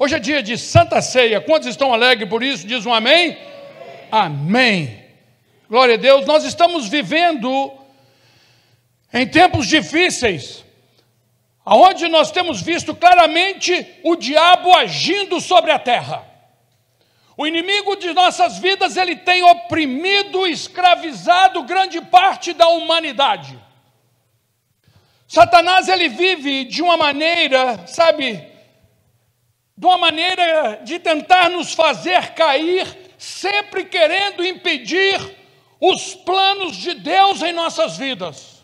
Hoje é dia de Santa Ceia. Quantos estão alegres por isso? Diz um amém? Amém. Glória a Deus. Nós estamos vivendo em tempos difíceis, onde nós temos visto claramente o diabo agindo sobre a terra. O inimigo de nossas vidas, ele tem oprimido, escravizado grande parte da humanidade. Satanás, ele vive de uma maneira, de uma maneira de tentar nos fazer cair, sempre querendo impedir os planos de Deus em nossas vidas.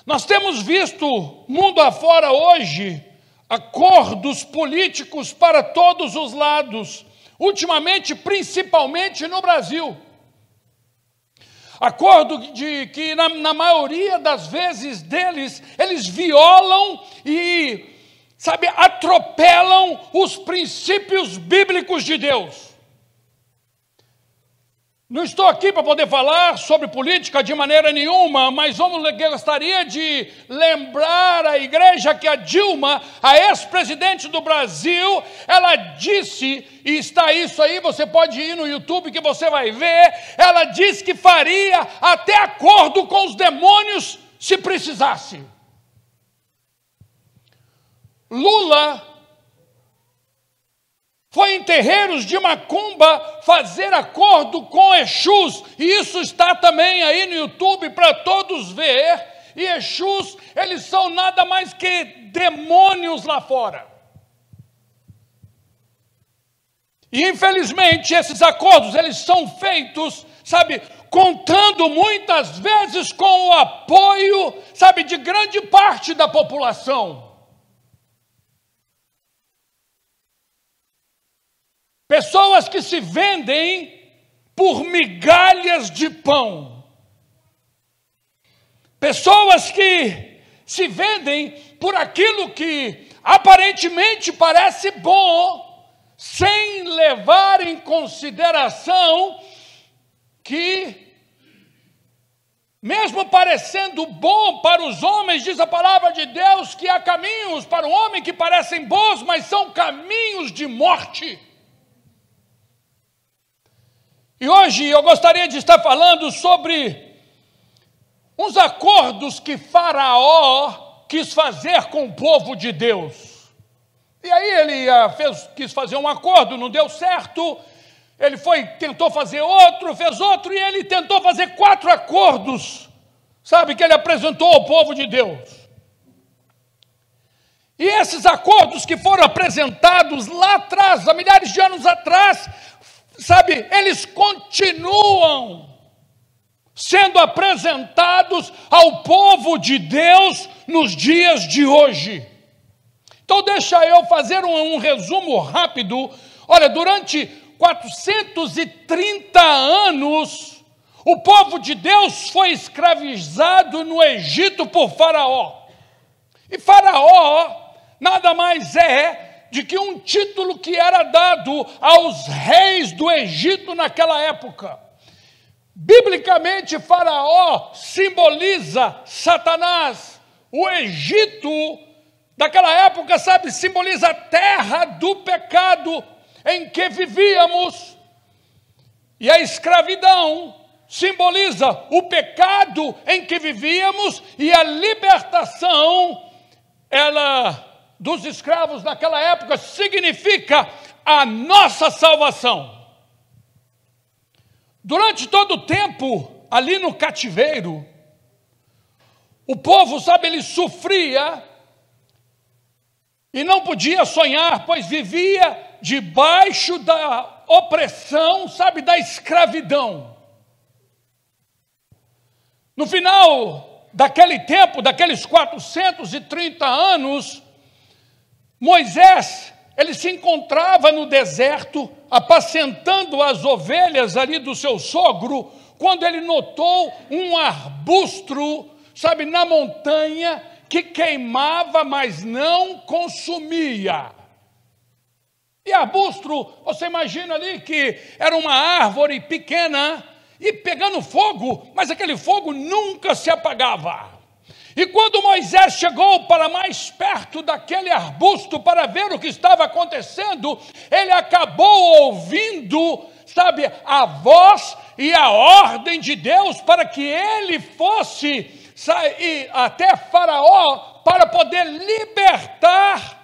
Nós temos visto, mundo afora hoje, acordos políticos para todos os lados, ultimamente, principalmente no Brasil. Acordo de que, na maioria das vezes deles, eles violam e, atropelam os princípios bíblicos de Deus. Não estou aqui para poder falar sobre política de maneira nenhuma, mas gostaria de lembrar à igreja que a Dilma, a ex-presidente do Brasil, ela disse, e está isso aí, você pode ir no YouTube que você vai ver, ela disse que faria até acordo com os demônios se precisasse. Lula foi em terreiros de macumba fazer acordo com Exus, e isso está também aí no YouTube para todos ver, e Exus, eles são nada mais que demônios lá fora. E infelizmente esses acordos, eles são feitos, contando muitas vezes com o apoio, de grande parte da população. Pessoas que se vendem por migalhas de pão. Pessoas que se vendem por aquilo que aparentemente parece bom, sem levar em consideração que, mesmo parecendo bom para os homens, diz a palavra de Deus que há caminhos para o homem que parecem bons, mas são caminhos de morte. E hoje eu gostaria de estar falando sobre uns acordos que Faraó quis fazer com o povo de Deus. E aí ele quis fazer um acordo, não deu certo, ele tentou fazer outro, fez outro, e ele tentou fazer 4 acordos, que ele apresentou ao povo de Deus. E esses acordos que foram apresentados lá atrás, há milhares de anos atrás, eles continuam sendo apresentados ao povo de Deus nos dias de hoje. Então deixa eu fazer um resumo rápido. Olha, durante 430 anos, o povo de Deus foi escravizado no Egito por Faraó. E Faraó nada mais é de que um título que era dado aos reis do Egito naquela época. Biblicamente, Faraó simboliza Satanás. O Egito, daquela época, simboliza a terra do pecado em que vivíamos. E a escravidão simboliza o pecado em que vivíamos, e a libertação, dos escravos naquela época, significa a nossa salvação. Durante todo o tempo, ali no cativeiro, o povo, ele sofria e não podia sonhar, pois vivia debaixo da opressão, da escravidão. No final daquele tempo, daqueles 430 anos, Moisés, ele se encontrava no deserto, apacentando as ovelhas ali do seu sogro, quando ele notou um arbusto, na montanha, que queimava, mas não consumia. E arbusto, você imagina ali que era uma árvore pequena, e pegando fogo, mas aquele fogo nunca se apagava. E quando Moisés chegou para mais perto daquele arbusto para ver o que estava acontecendo, ele acabou ouvindo, sabe, a voz e a ordem de Deus para que ele fosse sair até Faraó para poder libertar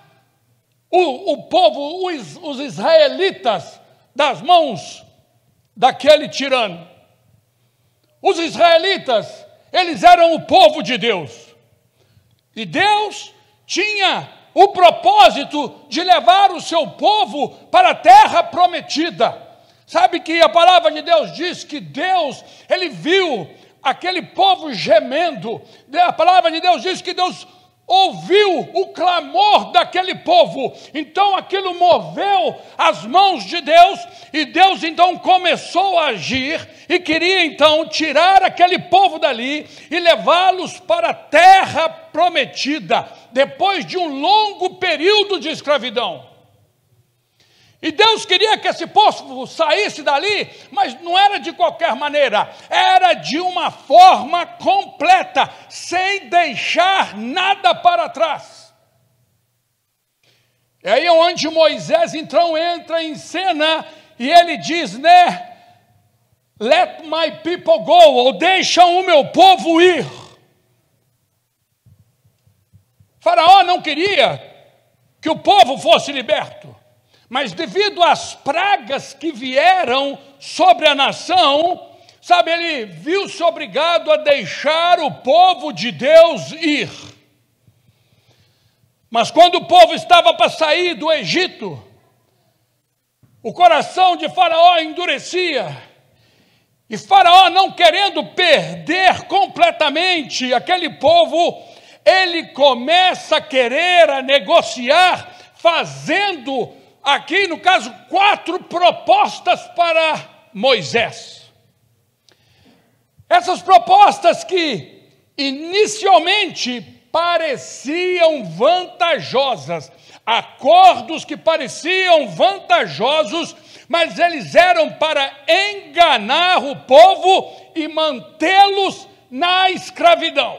o povo, os israelitas, das mãos daquele tirano. Os israelitas, eles eram o povo de Deus. E Deus tinha o propósito de levar o seu povo para a terra prometida. Sabe que a palavra de Deus diz que Deus, ele viu aquele povo gemendo. A palavra de Deus diz que Deus ouviu o clamor daquele povo, então aquilo moveu as mãos de Deus, e Deus então começou a agir, e queria então tirar aquele povo dali, e levá-los para a terra prometida, depois de um longo período de escravidão. E Deus queria que esse povo saísse dali, mas não era de qualquer maneira, era de uma forma completa, sem deixar nada para trás. É aí onde Moisés então entra em cena e ele diz, né, let my people go, ou deixa o meu povo ir. Faraó não queria que o povo fosse liberto. Mas devido às pragas que vieram sobre a nação, sabe, ele viu-se obrigado a deixar o povo de Deus ir. Mas quando o povo estava para sair do Egito, o coração de Faraó endurecia. E Faraó, não querendo perder completamente aquele povo, ele começa a querer negociar, fazendo aqui, no caso, 4 propostas para Moisés. Essas propostas que inicialmente pareciam vantajosas, acordos que pareciam vantajosos, mas eles eram para enganar o povo e mantê-los na escravidão.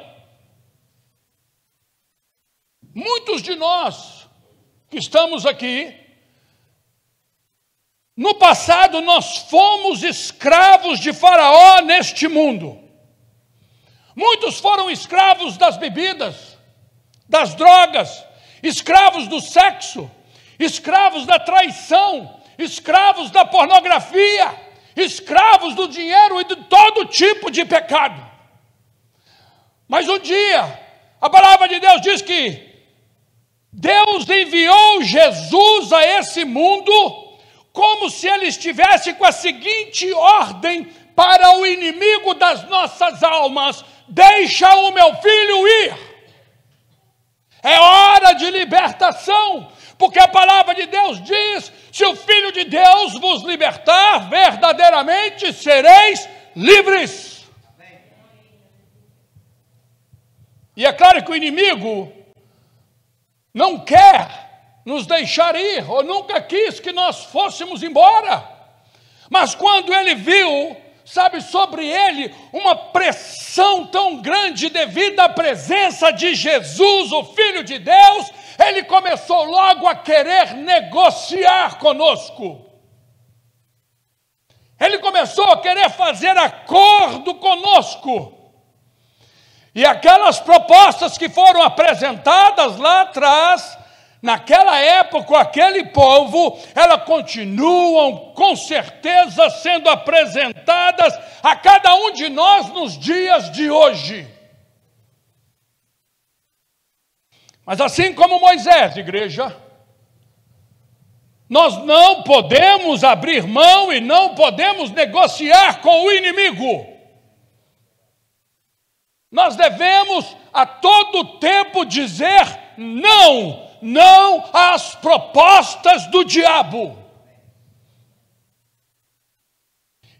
Muitos de nós que estamos aqui, no passado, nós fomos escravos de Faraó neste mundo. Muitos foram escravos das bebidas, das drogas, escravos do sexo, escravos da traição, escravos da pornografia, escravos do dinheiro e de todo tipo de pecado. Mas um dia, a palavra de Deus diz que Deus enviou Jesus a esse mundo como se ele estivesse com a seguinte ordem para o inimigo das nossas almas: deixa o meu filho ir. É hora de libertação, porque a palavra de Deus diz: se o Filho de Deus vos libertar, verdadeiramente sereis livres. E é claro que o inimigo não quer nos deixar ir, ou nunca quis que nós fôssemos embora. Mas quando ele viu, sabe, sobre ele uma pressão tão grande devido à presença de Jesus, o Filho de Deus, ele começou logo a querer negociar conosco. Ele começou a querer fazer acordo conosco. E aquelas propostas que foram apresentadas lá atrás, naquela época, aquele povo, elas continuam com certeza sendo apresentadas a cada um de nós nos dias de hoje. Mas assim como Moisés, igreja, nós não podemos abrir mão e não podemos negociar com o inimigo. Nós devemos a todo tempo dizer não, não às propostas do diabo.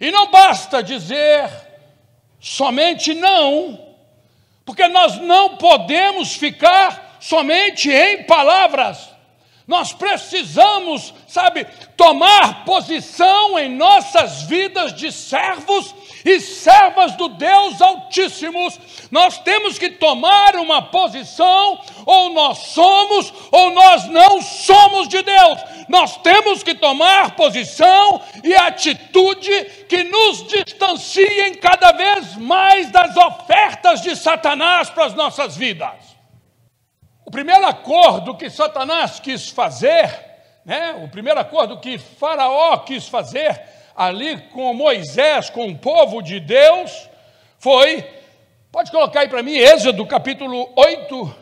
E não basta dizer somente não, porque nós não podemos ficar somente em palavras. Nós precisamos, tomar posição em nossas vidas de servos e servas do Deus Altíssimos. Nós temos que tomar uma posição, ou nós somos, ou nós não somos de Deus. Nós temos que tomar posição e atitude que nos distanciem cada vez mais das ofertas de Satanás para as nossas vidas. O primeiro acordo que Satanás quis fazer, o primeiro acordo que Faraó quis fazer ali com Moisés, com o povo de Deus, foi, pode colocar aí para mim, Êxodo capítulo 8,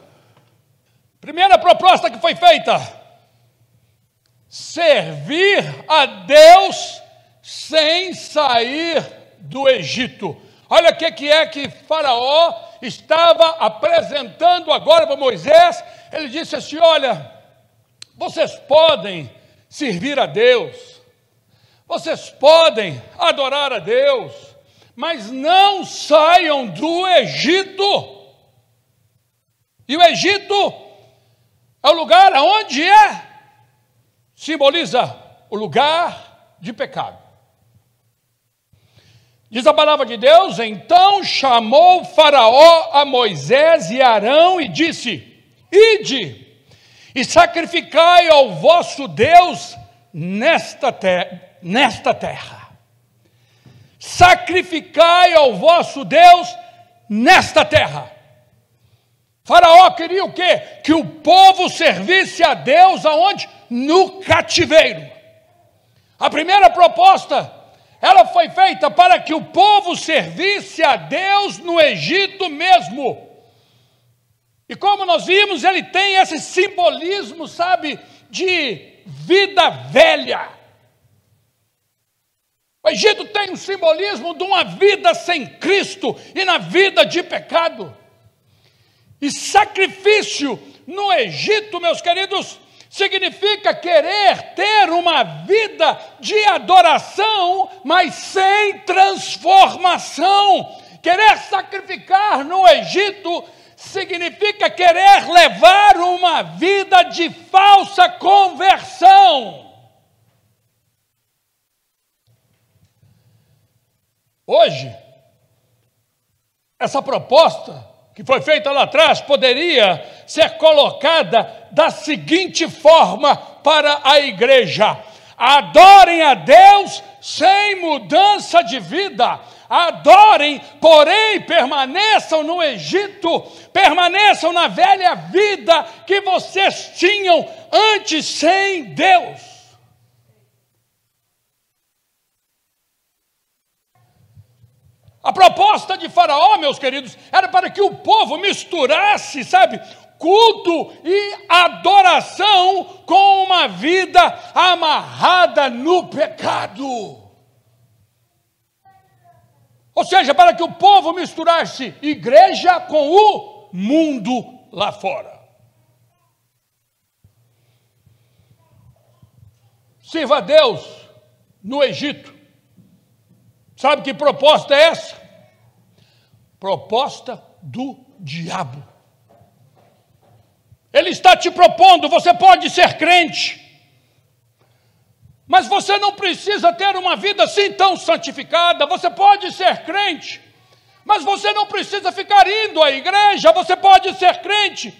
primeira proposta que foi feita: servir a Deus sem sair do Egito. Olha o que é que Faraó estava apresentando agora para Moisés. Ele disse assim: olha, vocês podem servir a Deus, vocês podem adorar a Deus, mas não saiam do Egito. E o Egito é o lugar onde simboliza o lugar de pecado. Diz a palavra de Deus: então chamou Faraó a Moisés e Arão e disse: ide e sacrificai ao vosso Deus nesta terra. Sacrificai ao vosso Deus nesta terra. Faraó queria o quê? Que o povo servisse a Deus aonde? No cativeiro. A primeira proposta, ela foi feita para que o povo servisse a Deus no Egito mesmo. E como nós vimos, ele tem esse simbolismo, de vida velha. O Egito tem um simbolismo de uma vida sem Cristo e na vida de pecado. E sacrifício no Egito, meus queridos, significa querer ter uma vida de adoração, mas sem transformação. Querer sacrificar no Egito significa querer levar uma vida de falsa conversão. Hoje, essa proposta que foi feita lá atrás poderia ser colocada da seguinte forma para a igreja: adorem a Deus sem mudança de vida. Adorem, porém permaneçam no Egito, permaneçam na velha vida que vocês tinham antes sem Deus. A proposta de Faraó, meus queridos, era para que o povo misturasse, culto e adoração com uma vida amarrada no pecado. Ou seja, para que o povo misturasse igreja com o mundo lá fora. Sirva a Deus no Egito. Sabe que proposta é essa? Proposta do diabo. Ele está te propondo: você pode ser crente, mas você não precisa ter uma vida assim tão santificada. Você pode ser crente, mas você não precisa ficar indo à igreja. Você pode ser crente,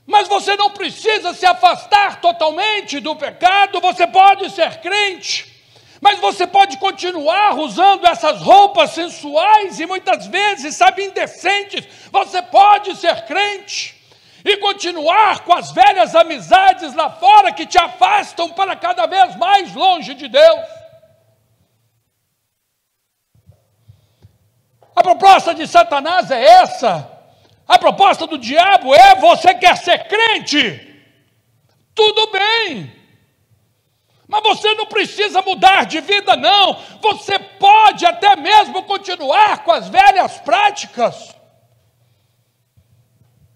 mas você não precisa se afastar totalmente do pecado. Você pode ser crente, mas você pode continuar usando essas roupas sensuais e muitas vezes, indecentes. Você pode ser crente e continuar com as velhas amizades lá fora que te afastam para cada vez mais longe de Deus. A proposta de Satanás é essa. A proposta do diabo é: você quer ser crente? Tudo bem. Mas você não precisa mudar de vida, não. Você pode até mesmo continuar com as velhas práticas.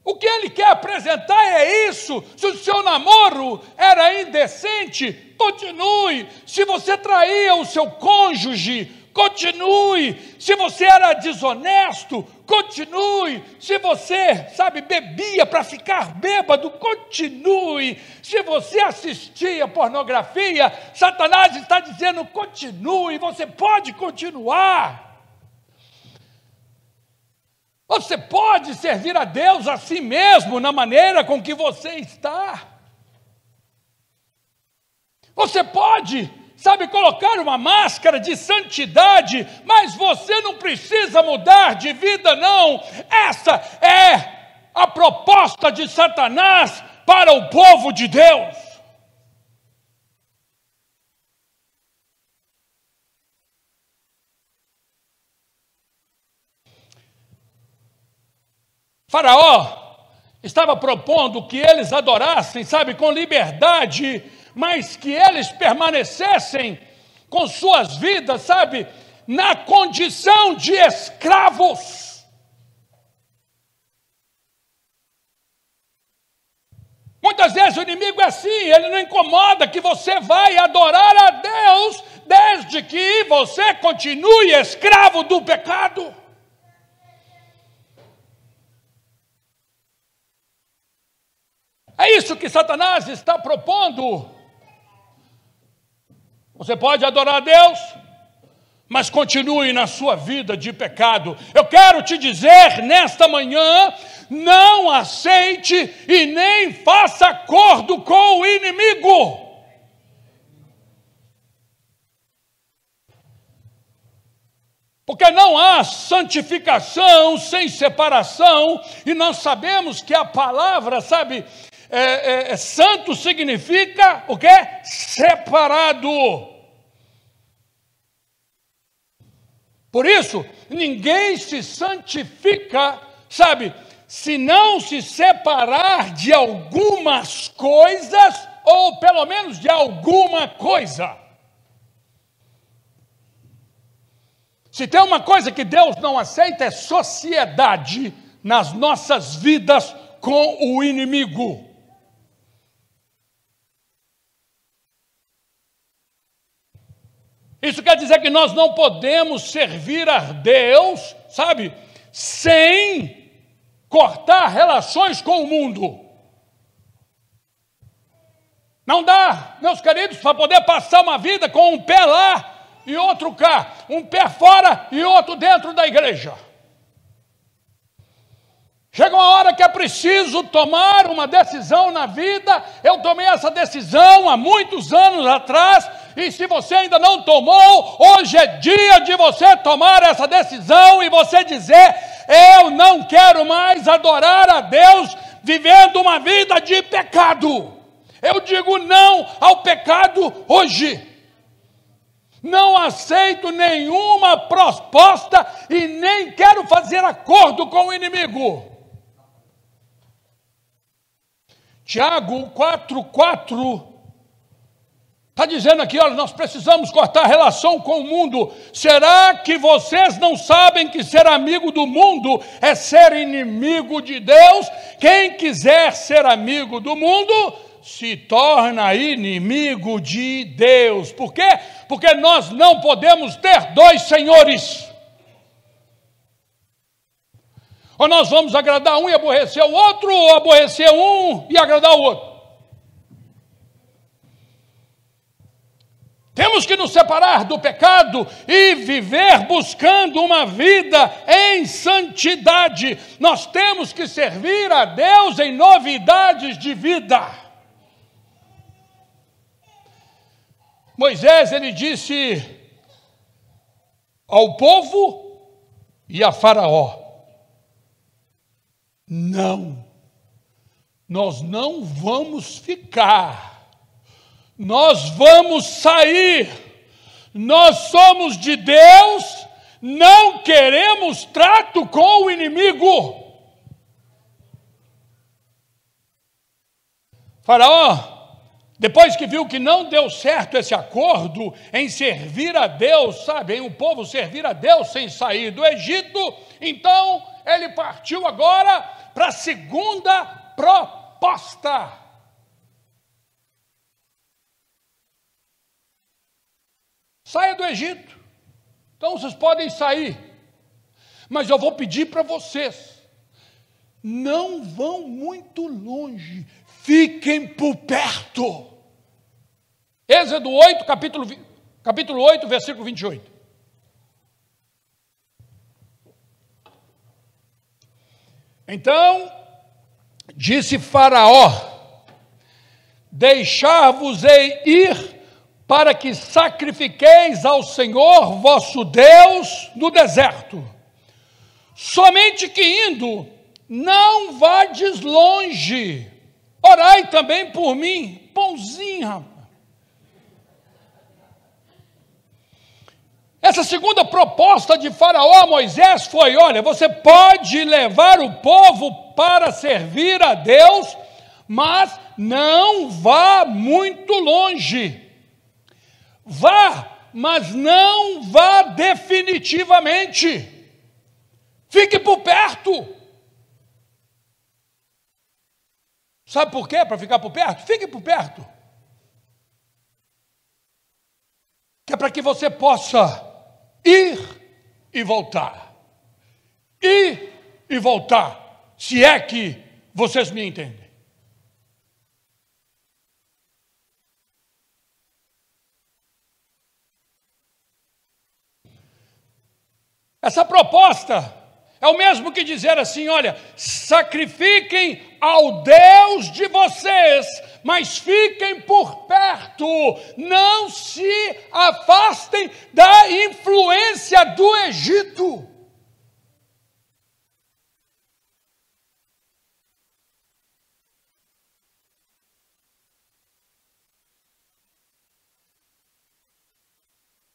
O que ele quer apresentar é isso. Se o seu namoro era indecente, continue. Se você traía o seu cônjuge continue. Se você era desonesto, continue. Se você, bebia para ficar bêbado, continue. Se você assistia pornografia, Satanás está dizendo, continue. Você pode continuar. Você pode servir a Deus assim mesmo, na maneira com que você está. Você pode, colocar uma máscara de santidade, mas você não precisa mudar de vida, não. Essa é a proposta de Satanás para o povo de Deus. Faraó estava propondo que eles adorassem, com liberdade, mas que eles permanecessem com suas vidas, na condição de escravos. Muitas vezes o inimigo é assim, ele não incomoda que você vai adorar a Deus, desde que você continue escravo do pecado. É isso que Satanás está propondo. Você pode adorar a Deus, mas continue na sua vida de pecado. Eu quero te dizer nesta manhã, não aceite e nem faça acordo com o inimigo. Porque não há santificação sem separação, e nós sabemos que a palavra, santo significa o quê? Separado. Por isso, ninguém se santifica, se não se separar de algumas coisas, ou pelo menos de alguma coisa. Se tem uma coisa que Deus não aceita, é sociedade nas nossas vidas com o inimigo. Isso quer dizer que nós não podemos servir a Deus, sem cortar relações com o mundo. Não dá, meus queridos, para poder passar uma vida com um pé lá e outro cá, um pé fora e outro dentro da igreja. Chega uma hora que é preciso tomar uma decisão na vida. Eu tomei essa decisão há muitos anos atrás, e se você ainda não tomou, hoje é dia de você tomar essa decisão e você dizer, eu não quero mais adorar a Deus vivendo uma vida de pecado. Eu digo não ao pecado hoje. Não aceito nenhuma proposta e nem quero fazer acordo com o inimigo. Tiago 4:4 está dizendo aqui, olha, nós precisamos cortar a relação com o mundo. Será que vocês não sabem que ser amigo do mundo é ser inimigo de Deus? Quem quiser ser amigo do mundo se torna inimigo de Deus. Por quê? Porque nós não podemos ter dois senhores. Ou nós vamos agradar um e aborrecer o outro, ou aborrecer um e agradar o outro. Temos que nos separar do pecado e viver buscando uma vida em santidade. Nós temos que servir a Deus em novidades de vida. Moisés, ele disse ao povo e a Faraó, não, nós não vamos ficar, nós vamos sair, nós somos de Deus, não queremos trato com o inimigo. Faraó, depois que viu que não deu certo esse acordo em servir a Deus, em o povo servir a Deus sem sair do Egito, então ele partiu agora para a segunda proposta. Saia do Egito. Então vocês podem sair, mas eu vou pedir para vocês, não vão muito longe, fiquem por perto. Êxodo 8, capítulo 8, versículo 28. Então, disse Faraó, deixar-vos-ei ir para que sacrifiqueis ao Senhor vosso Deus no deserto. Somente que indo, não vades longe. Orai também por mim. Pãozinho, rapaz. Essa segunda proposta de Faraó a Moisés foi, olha, você pode levar o povo para servir a Deus, mas não vá muito longe. Vá, mas não vá definitivamente. Fique por perto. Sabe por quê? Para ficar por perto? Fique por perto. Que é para que você possa ir e voltar. Ir e voltar. Se é que vocês me entendem. Essa proposta é o mesmo que dizer assim, olha, sacrifiquem ao Deus de vocês, mas fiquem por perto, não se afastem da influência do Egito.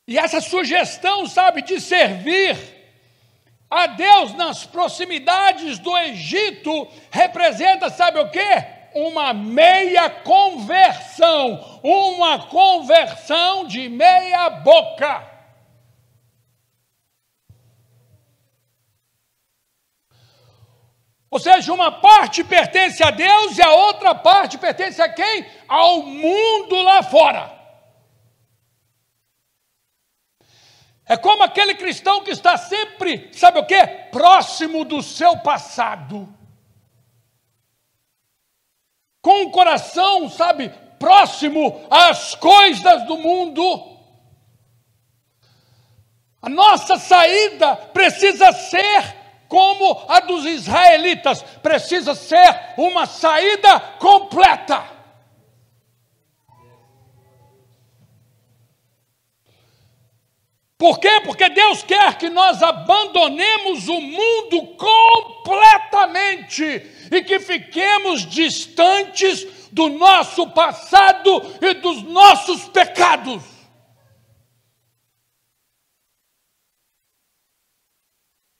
E essa sugestão, sabe, de servir a Deus nas proximidades do Egito representa, sabe o quê? Uma meia conversão, uma conversão de meia boca. Ou seja, uma parte pertence a Deus e a outra parte pertence a quem? Ao mundo lá fora. É como aquele cristão que está sempre, sabe o quê? Próximo do seu passado. Com o coração, sabe, próximo às coisas do mundo. A nossa saída precisa ser como a dos israelitas. Precisa ser uma saída completa. Por quê? Porque Deus quer que nós abandonemos o mundo completamente e que fiquemos distantes do nosso passado e dos nossos pecados.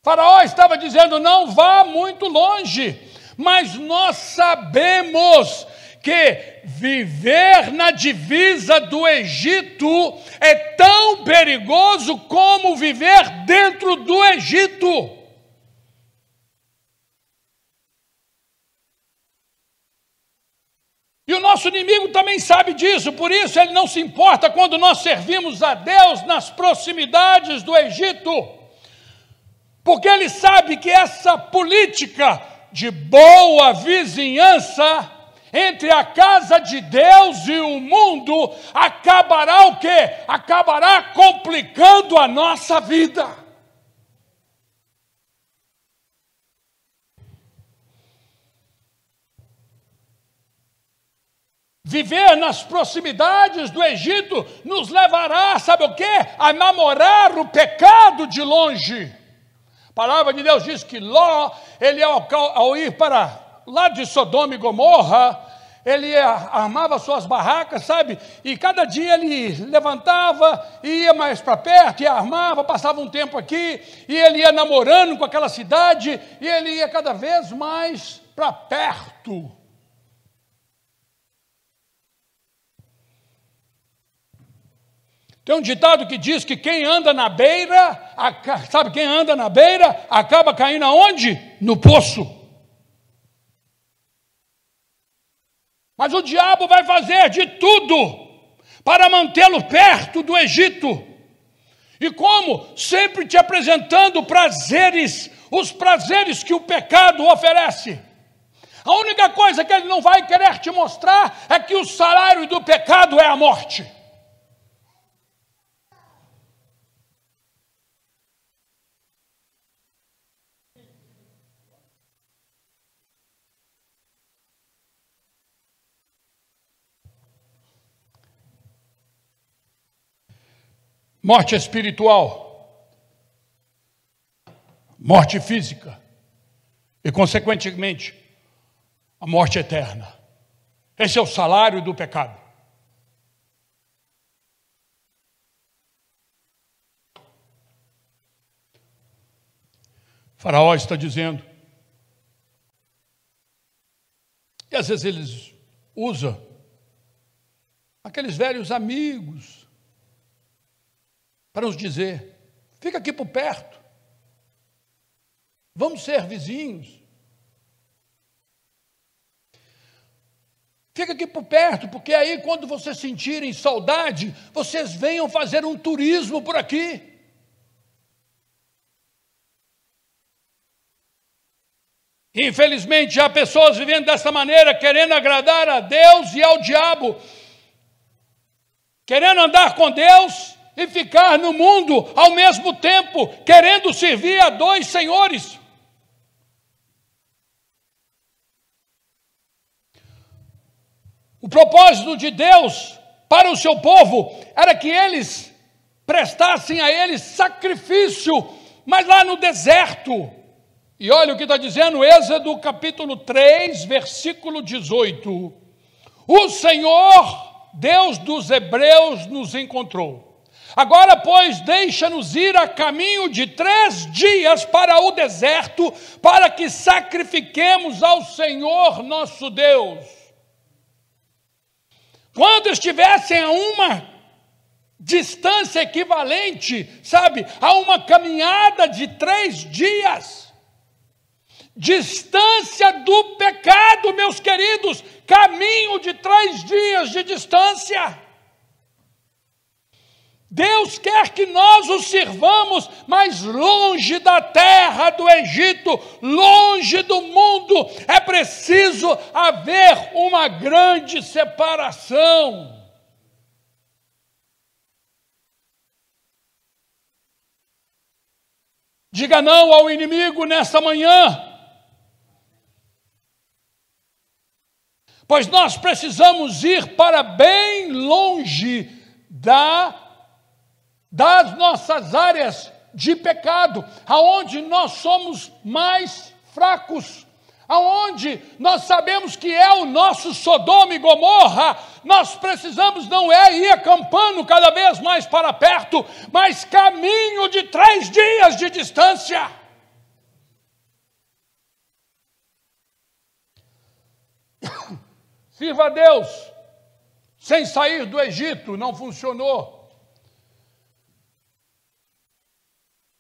Faraó estava dizendo, não vá muito longe, mas nós sabemos que viver na divisa do Egito é tão perigoso como viver dentro do Egito. E o nosso inimigo também sabe disso, por isso ele não se importa quando nós servimos a Deus nas proximidades do Egito, porque ele sabe que essa política de boa vizinhança entre a casa de Deus e o mundo, acabará o quê? Acabará complicando a nossa vida. Viver nas proximidades do Egito nos levará, sabe o quê? A namorar o pecado de longe. A palavra de Deus diz que Ló, ele ao ir para lá de Sodoma e Gomorra, ele armava suas barracas, sabe? E cada dia ele levantava, ia mais para perto, e armava, passava um tempo aqui, e ele ia namorando com aquela cidade, e ele ia cada vez mais para perto. Tem um ditado que diz que quem anda na beira, sabe quem anda na beira, acaba caindo aonde? No poço. Mas o diabo vai fazer de tudo para mantê-lo perto do Egito. E como? Sempre te apresentando prazeres, os prazeres que o pecado oferece. A única coisa que ele não vai querer te mostrar é que o salário do pecado é a morte. Morte espiritual, morte física e, consequentemente, a morte eterna. Esse é o salário do pecado. O Faraó está dizendo, e às vezes eles usam aqueles velhos amigos para nos dizer, fica aqui por perto, vamos ser vizinhos. Fica aqui por perto, porque aí quando vocês sentirem saudade, vocês venham fazer um turismo por aqui. Infelizmente, há pessoas vivendo dessa maneira, querendo agradar a Deus e ao diabo, querendo andar com Deus e ficar no mundo ao mesmo tempo, querendo servir a dois senhores. O propósito de Deus para o seu povo era que eles prestassem a eles sacrifício, mas lá no deserto. E olha o que está dizendo Êxodo capítulo 3, versículo 18. O Senhor, Deus dos hebreus, nos encontrou. Agora, pois, deixa-nos ir a caminho de 3 dias para o deserto, para que sacrifiquemos ao Senhor nosso Deus. Quando estivessem a uma distância equivalente, sabe, a uma caminhada de 3 dias, distância do pecado, meus queridos, caminho de 3 dias de distância. Deus quer que nós o sirvamos, mas longe da terra do Egito, longe do mundo, é preciso haver uma grande separação. Diga não ao inimigo nesta manhã, pois nós precisamos ir para bem longe das nossas áreas de pecado, aonde nós somos mais fracos, aonde nós sabemos que é o nosso Sodoma e Gomorra. Nós precisamos não é ir acampando cada vez mais para perto, mas caminho de 3 dias de distância. Sirva a Deus sem sair do Egito, não funcionou.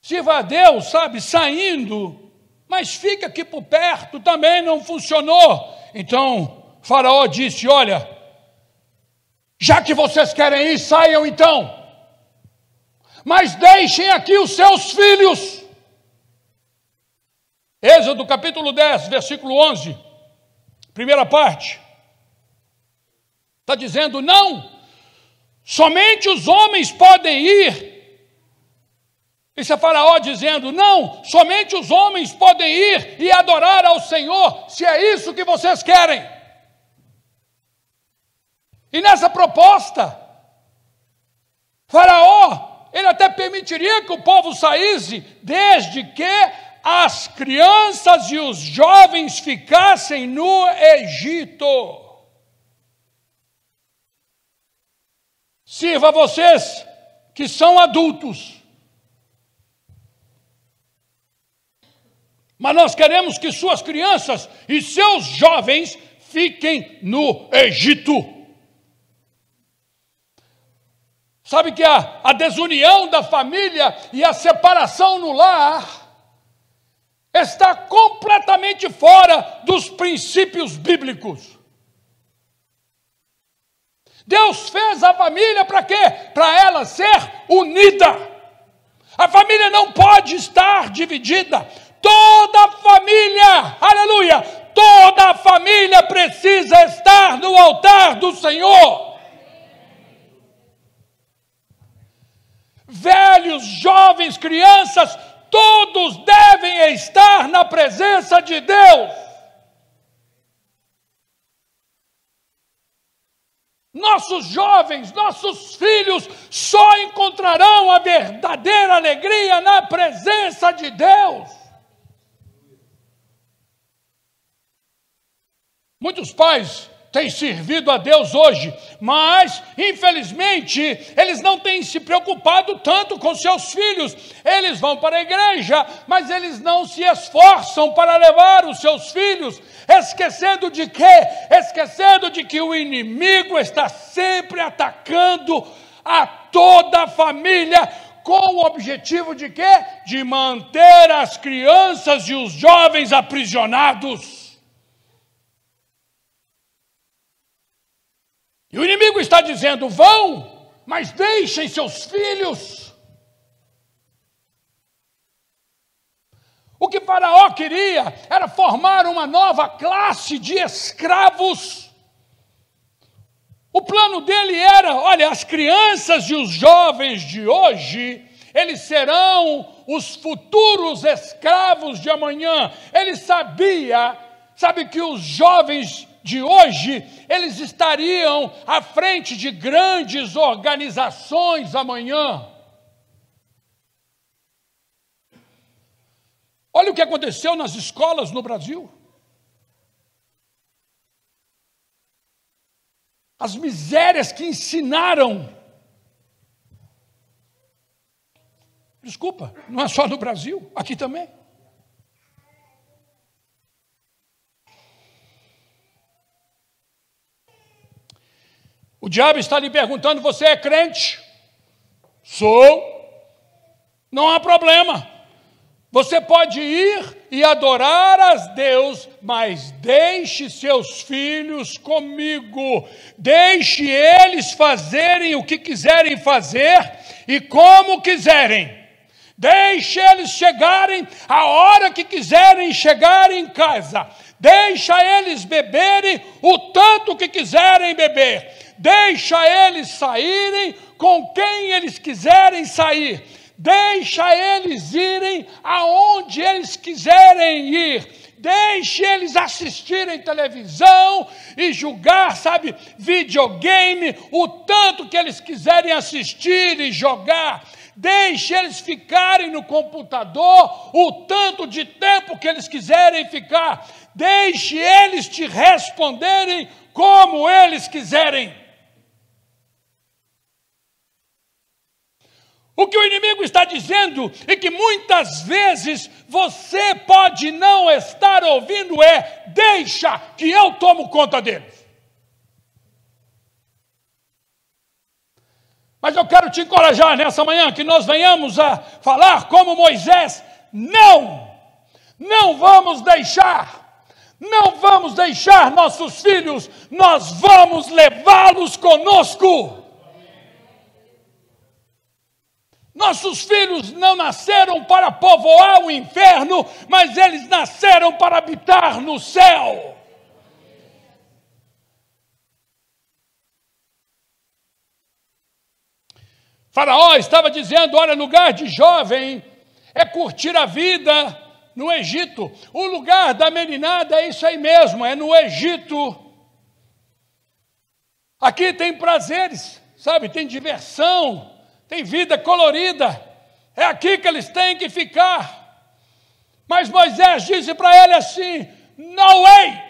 Sirva a Deus, sabe, saindo, mas fica aqui por perto, também não funcionou. Então, Faraó disse, olha, já que vocês querem ir, saiam então, mas deixem aqui os seus filhos. Êxodo capítulo 10, versículo 11, primeira parte, está dizendo, não, somente os homens podem ir. Isso é Faraó dizendo, não, somente os homens podem ir e adorar ao Senhor, se é isso que vocês querem. E nessa proposta, Faraó, ele até permitiria que o povo saísse, desde que as crianças e os jovens ficassem no Egito. Sirva vocês que são adultos, mas nós queremos que suas crianças e seus jovens fiquem no Egito. Sabe que a desunião da família e a separação no lar está completamente fora dos princípios bíblicos. Deus fez a família para quê? Para ela ser unida. A família não pode estar dividida. Toda a família, aleluia, toda a família precisa estar no altar do Senhor. Velhos, jovens, crianças, todos devem estar na presença de Deus. Nossos jovens, nossos filhos só encontrarão a verdadeira alegria na presença de Deus. Muitos pais têm servido a Deus hoje, mas, infelizmente, eles não têm se preocupado tanto com seus filhos. Eles vão para a igreja, mas eles não se esforçam para levar os seus filhos, esquecendo de quê? Esquecendo de que o inimigo está sempre atacando a toda a família, com o objetivo de quê? De manter as crianças e os jovens aprisionados. E o inimigo está dizendo, vão, mas deixem seus filhos. O que Faraó queria era formar uma nova classe de escravos. O plano dele era, olha, as crianças e os jovens de hoje, eles serão os futuros escravos de amanhã. Ele sabe que os jovens de hoje, eles estariam à frente de grandes organizações amanhã. Olha o que aconteceu nas escolas no Brasil. As misérias que ensinaram. Desculpa, não é só no Brasil, aqui também. O diabo está lhe perguntando, você é crente? Sou. Não há problema. Você pode ir e adorar a Deus, mas deixe seus filhos comigo. Deixe eles fazerem o que quiserem fazer e como quiserem. Deixe eles chegarem a hora que quiserem chegar em casa. Deixa eles beberem o tanto que quiserem beber. Deixa eles saírem com quem eles quiserem sair. Deixa eles irem aonde eles quiserem ir. Deixe eles assistirem televisão e jogar, videogame, o tanto que eles quiserem assistir e jogar. Deixe eles ficarem no computador o tanto de tempo que eles quiserem ficar. Deixe eles te responderem como eles quiserem. O que o inimigo está dizendo é que muitas vezes você pode não estar ouvindo deixa que eu tomo conta deles. Mas eu quero te encorajar nessa manhã que nós venhamos a falar como Moisés, não vamos deixar nossos filhos, nós vamos levá-los conosco. Nossos filhos não nasceram para povoar o inferno, mas eles nasceram para habitar no céu. Faraó estava dizendo, olha, lugar de jovem é curtir a vida no Egito. O lugar da meninada é isso aí mesmo, é no Egito. Aqui tem prazeres, tem diversão. Tem vida colorida, é aqui que eles têm que ficar. Mas Moisés disse para ele assim, no way.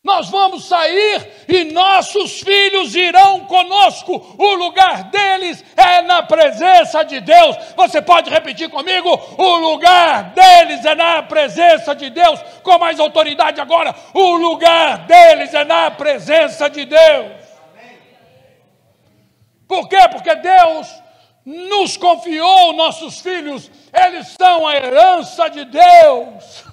Nós vamos sair e nossos filhos irão conosco. O lugar deles é na presença de Deus. Você pode repetir comigo? O lugar deles é na presença de Deus. Com mais autoridade agora, o lugar deles é na presença de Deus. Por quê? Porque Deus nos confiou nossos filhos, eles são a herança de Deus.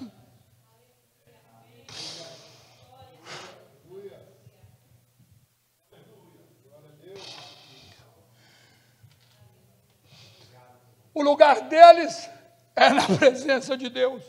O lugar deles é na presença de Deus.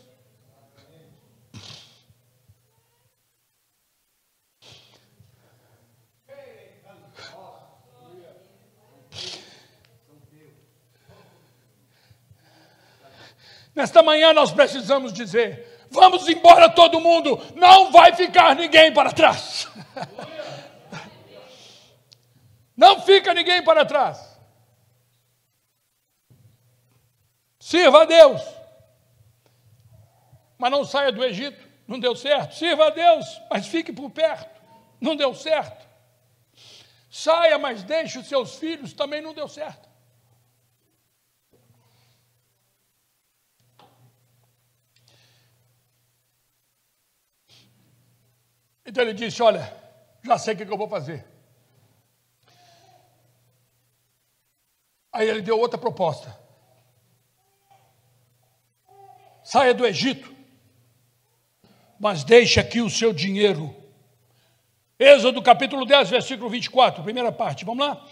Nesta manhã nós precisamos dizer: vamos embora todo mundo, não vai ficar ninguém para trás. Não fica ninguém para trás. Sirva a Deus, mas não saia do Egito, não deu certo. Sirva a Deus, mas fique por perto, não deu certo. Saia, mas deixe os seus filhos, também não deu certo. Então ele disse: olha, já sei o que eu vou fazer. Aí ele deu outra proposta: saia do Egito, mas deixe aqui o seu dinheiro. Êxodo capítulo 10, versículo 24, primeira parte, vamos lá?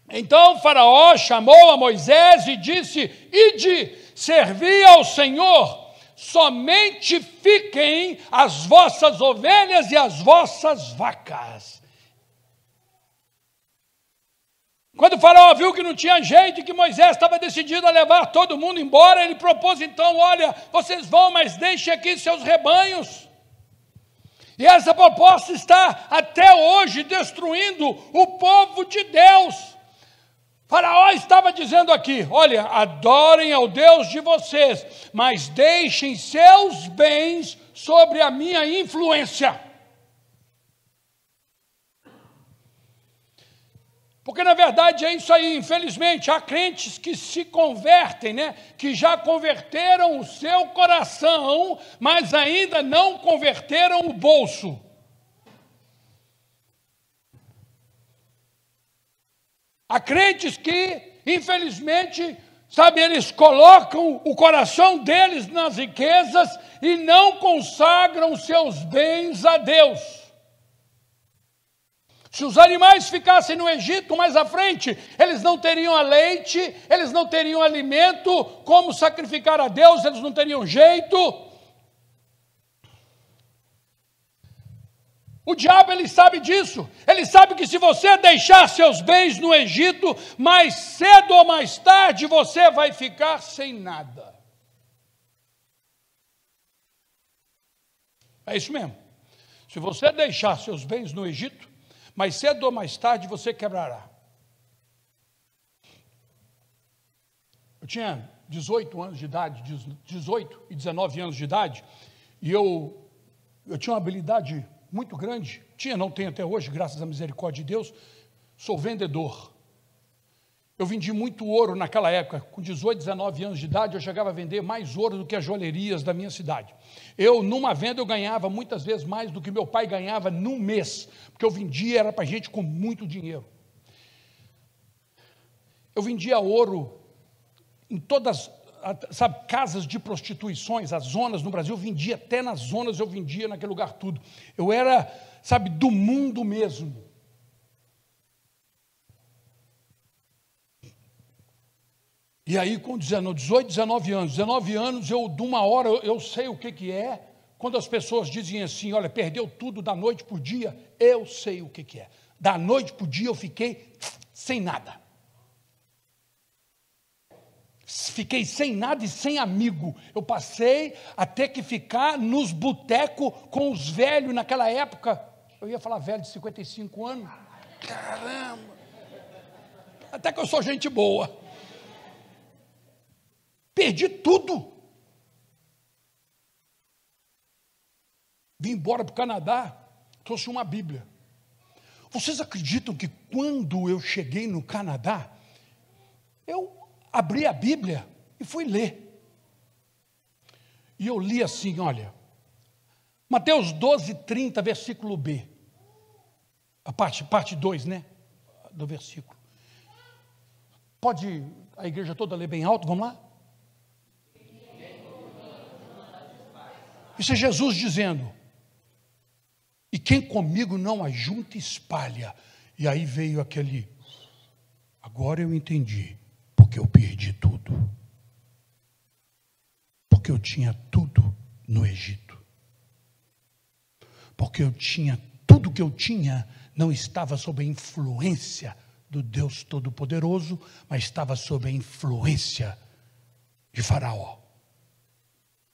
Então Faraó chamou a Moisés e disse: ide, servi ao Senhor, somente fiquem as vossas ovelhas e as vossas vacas. Quando o Faraó viu que não tinha jeito e que Moisés estava decidido a levar todo mundo embora, ele propôs então: olha, vocês vão, mas deixem aqui seus rebanhos. E essa proposta está até hoje destruindo o povo de Deus. Faraó estava dizendo aqui: olha, adorem ao Deus de vocês, mas deixem seus bens sobre a minha influência. Porque na verdade é isso aí, infelizmente, há crentes que se convertem, né? Que já converteram o seu coração, mas ainda não converteram o bolso. Há crentes que, infelizmente, sabe, eles colocam o coração deles nas riquezas e não consagram seus bens a Deus. Se os animais ficassem no Egito mais à frente, eles não teriam a leite, eles não teriam alimento, como sacrificar a Deus, eles não teriam jeito. O diabo, ele sabe disso. Ele sabe que se você deixar seus bens no Egito, mais cedo ou mais tarde você vai ficar sem nada. É isso mesmo. Se você deixar seus bens no Egito, mais cedo ou mais tarde você quebrará. Eu tinha 18 anos de idade, 18 e 19 anos de idade, e eu tinha uma habilidade muito grande, não tenho até hoje, graças à misericórdia de Deus, sou vendedor. Eu vendi muito ouro naquela época, com 18, 19 anos de idade, eu chegava a vender mais ouro do que as joalherias da minha cidade. Numa venda, eu ganhava muitas vezes mais do que meu pai ganhava num mês, porque eu vendia, era para gente com muito dinheiro. Eu vendia ouro em todas, sabe, casas de prostituições, as zonas no Brasil, eu vendia, até nas zonas eu vendia naquele lugar tudo. Eu era, sabe, do mundo mesmo. E aí, com 18, 19 anos, eu, de uma hora, eu sei o que é. Quando as pessoas dizem assim: olha, perdeu tudo da noite para o dia, eu sei o que é. Da noite para o dia eu fiquei sem nada. Fiquei sem nada e sem amigo. Eu passei a ter que ficar nos botecos com os velhos naquela época. Eu ia falar velho de 55 anos. Caramba! Até que eu sou gente boa. Perdi tudo. Vim embora para o Canadá, trouxe uma Bíblia. Vocês acreditam que quando eu cheguei no Canadá, eu abri a Bíblia e fui ler. E eu li assim, olha, Mateus 12, 30, versículo B. A parte 2, né? Do versículo. Pode a igreja toda ler bem alto, vamos lá? Isso é Jesus dizendo: e quem comigo não ajunta, espalha. E aí veio aquele: agora eu entendi, por Porque eu perdi tudo. Porque eu tinha tudo no Egito. Porque eu tinha tudo que eu tinha, não estava sob a influência do Deus Todo-Poderoso, mas estava sob a influência de Faraó,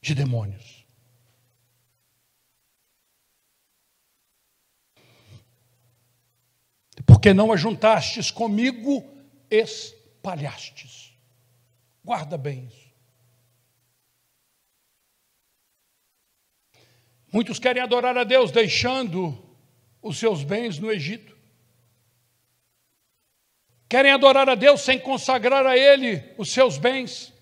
de demônios. Porque não ajuntastes comigo, espalhastes. Guarda bem isso. Muitos querem adorar a Deus deixando os seus bens no Egito. Querem adorar a Deus sem consagrar a Ele os seus bens.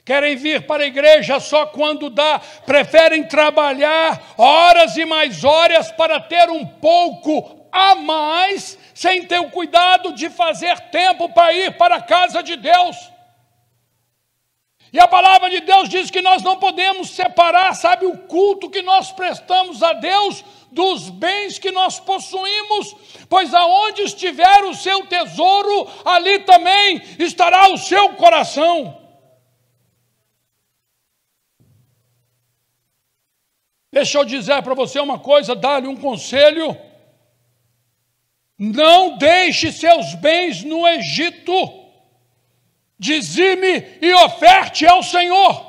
Querem vir para a igreja só quando dá. Preferem trabalhar horas e mais horas para ter um pouco a mais, sem ter o cuidado de fazer tempo para ir para a casa de Deus. E a palavra de Deus diz que nós não podemos separar, sabe, o culto que nós prestamos a Deus dos bens que nós possuímos, pois aonde estiver o seu tesouro, ali também estará o seu coração. Deixa eu dizer para você uma coisa, dar-lhe um conselho. Não deixe seus bens no Egito. Dizime e oferte ao Senhor.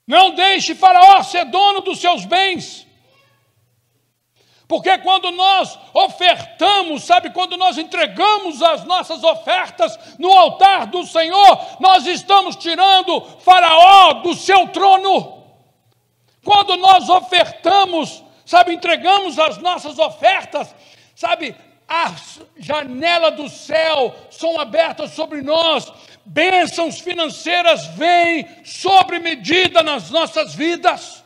Não deixe Faraó ser dono dos seus bens. Porque quando nós ofertamos, sabe, quando nós entregamos as nossas ofertas no altar do Senhor, nós estamos tirando Faraó do seu trono. Quando nós ofertamos, sabe, entregamos as nossas ofertas, sabe, as janelas do céu são abertas sobre nós, bênçãos financeiras vêm sobre medida nas nossas vidas.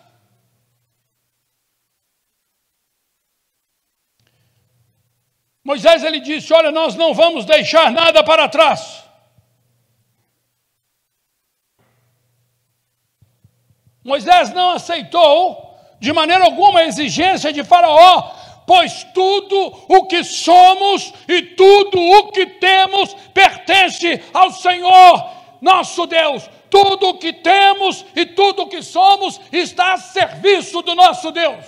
Moisés, ele disse, olha, nós não vamos deixar nada para trás. Moisés não aceitou de maneira alguma a exigência de Faraó, pois tudo o que somos e tudo o que temos pertence ao Senhor, nosso Deus. Tudo o que temos e tudo o que somos está a serviço do nosso Deus.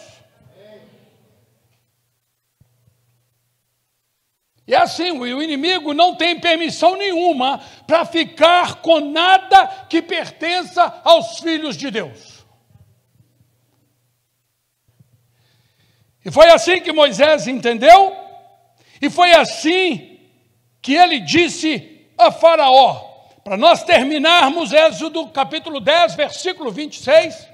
E assim, o inimigo não tem permissão nenhuma para ficar com nada que pertença aos filhos de Deus. E foi assim que Moisés entendeu, e foi assim que ele disse a Faraó. Para nós terminarmos, Êxodo capítulo 10, versículo 26.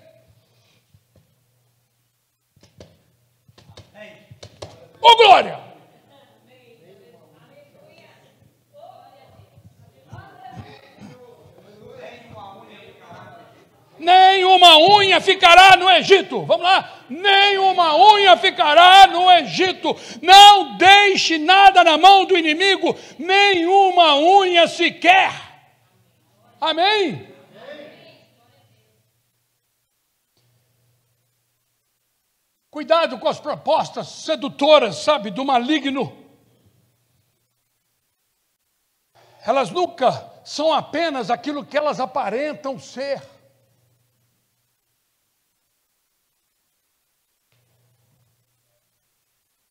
Ô glória! Nenhuma unha ficará no Egito. Vamos lá. Nenhuma unha ficará no Egito. Não deixe nada na mão do inimigo. Nenhuma unha sequer. Amém? Cuidado com as propostas sedutoras, sabe, do maligno. Elas nunca são apenas aquilo que elas aparentam ser.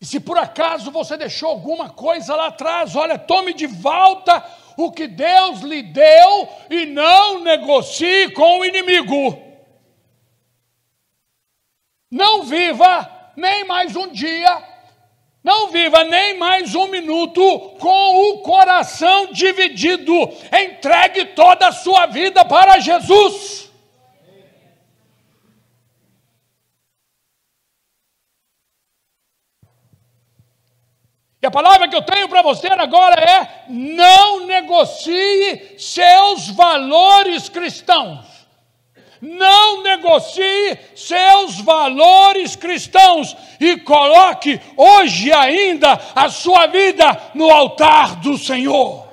E se por acaso você deixou alguma coisa lá atrás, olha, tome de volta o que Deus lhe deu e não negocie com o inimigo. Não viva nem mais um dia, não viva nem mais um minuto com o coração dividido. Entregue toda a sua vida para Jesus. E a palavra que eu tenho para você agora é: não negocie seus valores cristãos. Não negocie seus valores cristãos e coloque hoje ainda a sua vida no altar do Senhor.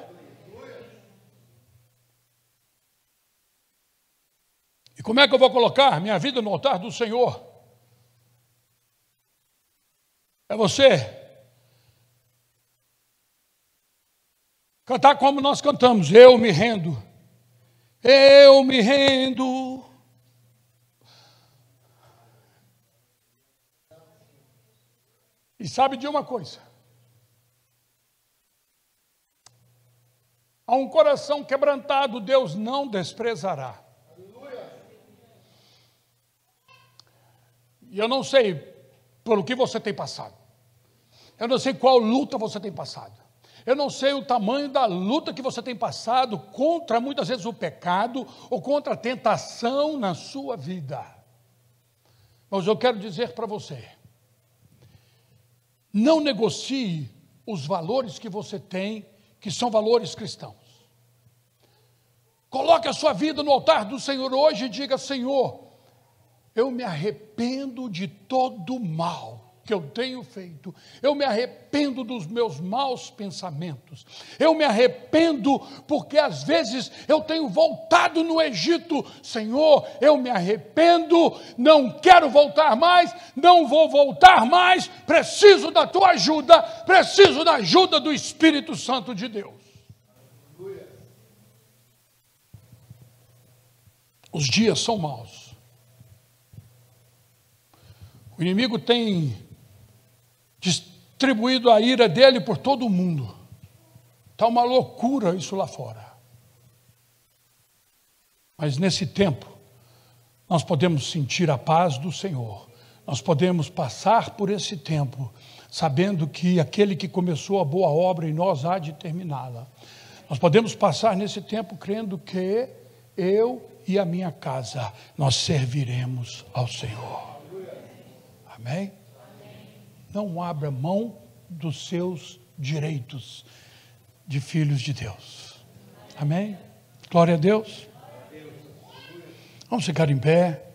E como é que eu vou colocar minha vida no altar do Senhor? É você Cantar como nós cantamos, eu me rendo. Eu me rendo. E sabe de uma coisa? A um coração quebrantado, Deus não desprezará. E eu não sei pelo que você tem passado. Eu não sei qual luta você tem passado. Eu não sei o tamanho da luta que você tem passado contra, muitas vezes, o pecado ou contra a tentação na sua vida. Mas eu quero dizer para você, não negocie os valores que você tem, que são valores cristãos. Coloque a sua vida no altar do Senhor hoje e diga: Senhor, eu me arrependo de todo o mal que eu tenho feito, eu me arrependo dos meus maus pensamentos, eu me arrependo porque às vezes eu tenho voltado no Egito. Senhor, eu me arrependo, não quero voltar mais, não vou voltar mais, preciso da tua ajuda, preciso da ajuda do Espírito Santo de Deus. Os dias são maus, o inimigo tem distribuído a ira dele por todo o mundo. Está uma loucura isso lá fora. Mas nesse tempo, nós podemos sentir a paz do Senhor. Nós podemos passar por esse tempo, sabendo que aquele que começou a boa obra em nós há de terminá-la. Nós podemos passar nesse tempo crendo que eu e a minha casa, nós serviremos ao Senhor. Amém? Não abra mão dos seus direitos de filhos de Deus. Amém? Glória a Deus. Vamos ficar em pé.